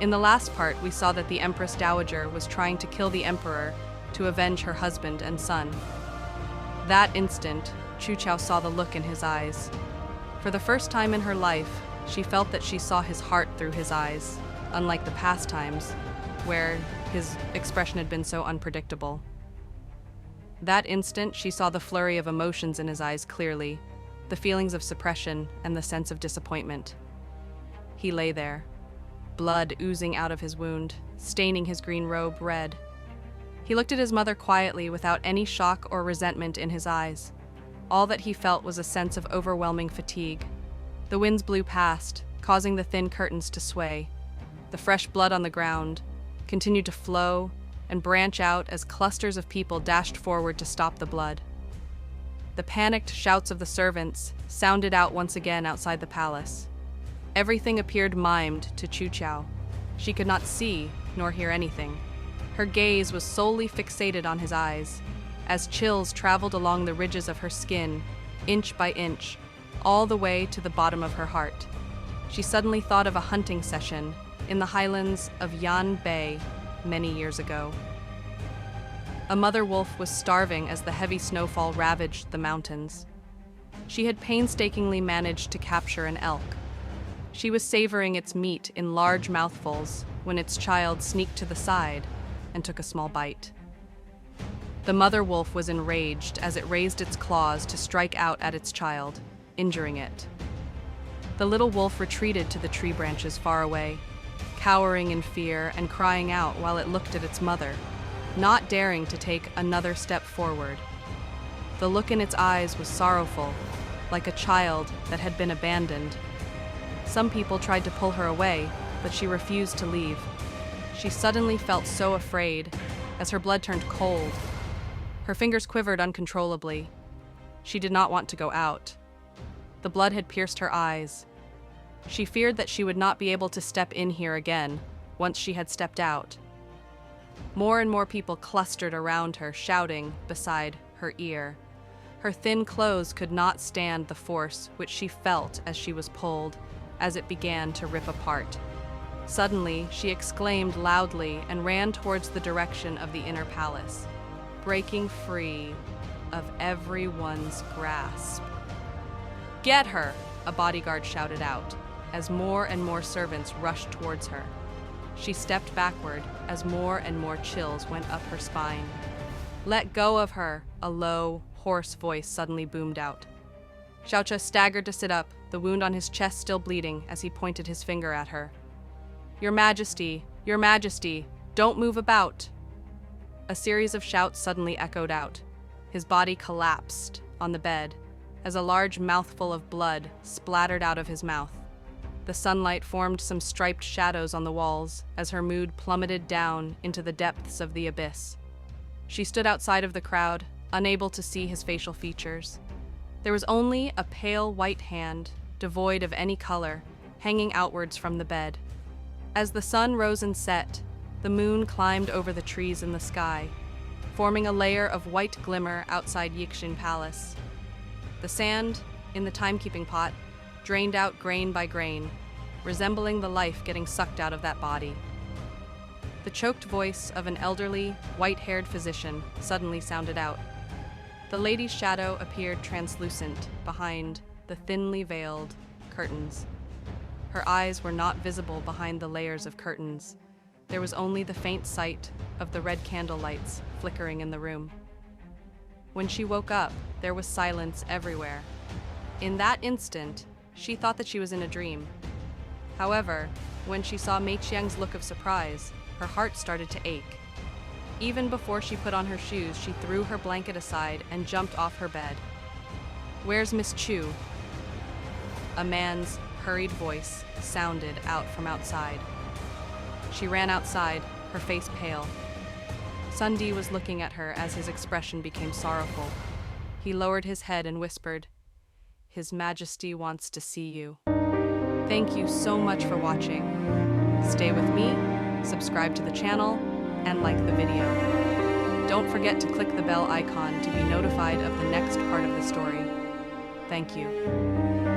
In the last part, we saw that the Empress Dowager was trying to kill the Emperor to avenge her husband and son. That instant, Chu Qiao saw the look in his eyes. For the first time in her life, she felt that she saw his heart through his eyes, unlike the past times, where his expression had been so unpredictable. That instant, she saw the flurry of emotions in his eyes clearly, the feelings of suppression and the sense of disappointment. He lay there, blood oozing out of his wound, staining his green robe red. He looked at his mother quietly without any shock or resentment in his eyes. All that he felt was a sense of overwhelming fatigue. The winds blew past, causing the thin curtains to sway. The fresh blood on the ground continued to flow and branch out as clusters of people dashed forward to stop the blood. The panicked shouts of the servants sounded out once again outside the palace. Everything appeared mimed to Chu Qiao. She could not see nor hear anything. Her gaze was solely fixated on his eyes, as chills traveled along the ridges of her skin, inch by inch, all the way to the bottom of her heart. She suddenly thought of a hunting session in the highlands of Yan Bay many years ago. A mother wolf was starving as the heavy snowfall ravaged the mountains. She had painstakingly managed to capture an elk. She was savoring its meat in large mouthfuls when its child sneaked to the side and took a small bite. The mother wolf was enraged as it raised its claws to strike out at its child, injuring it. The little wolf retreated to the tree branches far away, cowering in fear and crying out while it looked at its mother, not daring to take another step forward. The look in its eyes was sorrowful, like a child that had been abandoned. Some people tried to pull her away, but she refused to leave. She suddenly felt so afraid, as her blood turned cold. Her fingers quivered uncontrollably. She did not want to go out. The blood had pierced her eyes. She feared that she would not be able to step in here again, once she had stepped out. More and more people clustered around her, shouting beside her ear. Her thin clothes could not stand the force which she felt as she was pulled, as it began to rip apart. Suddenly, she exclaimed loudly and ran towards the direction of the inner palace, breaking free of everyone's grasp. "Get her!" a bodyguard shouted out, as more and more servants rushed towards her. She stepped backward as more and more chills went up her spine. "Let go of her!" a low, hoarse voice suddenly boomed out. Xiao Qiao staggered to sit up, the wound on his chest still bleeding as he pointed his finger at her. Your Majesty, don't move about!" A series of shouts suddenly echoed out. His body collapsed on the bed as a large mouthful of blood splattered out of his mouth. The sunlight formed some striped shadows on the walls as her mood plummeted down into the depths of the abyss. She stood outside of the crowd, unable to see his facial features. There was only a pale white hand, devoid of any color, hanging outwards from the bed. As the sun rose and set, the moon climbed over the trees in the sky, forming a layer of white glimmer outside Yixin Palace. The sand in the timekeeping pot drained out grain by grain, resembling the life getting sucked out of that body. The choked voice of an elderly, white-haired physician suddenly sounded out. The lady's shadow appeared translucent behind the thinly veiled curtains. Her eyes were not visible behind the layers of curtains. There was only the faint sight of the red candle lights flickering in the room. When she woke up, there was silence everywhere. In that instant, she thought that she was in a dream. However, when she saw Mei Qiang's look of surprise, her heart started to ache. Even before she put on her shoes, she threw her blanket aside and jumped off her bed. "Where's Miss Chu?" A man's hurried voice sounded out from outside. She ran outside, her face pale. Sun Di was looking at her as his expression became sorrowful. He lowered his head and whispered, "His Majesty wants to see you." Thank you so much for watching. Stay with me, subscribe to the channel, and like the video. Don't forget to click the bell icon to be notified of the next part of the story. Thank you.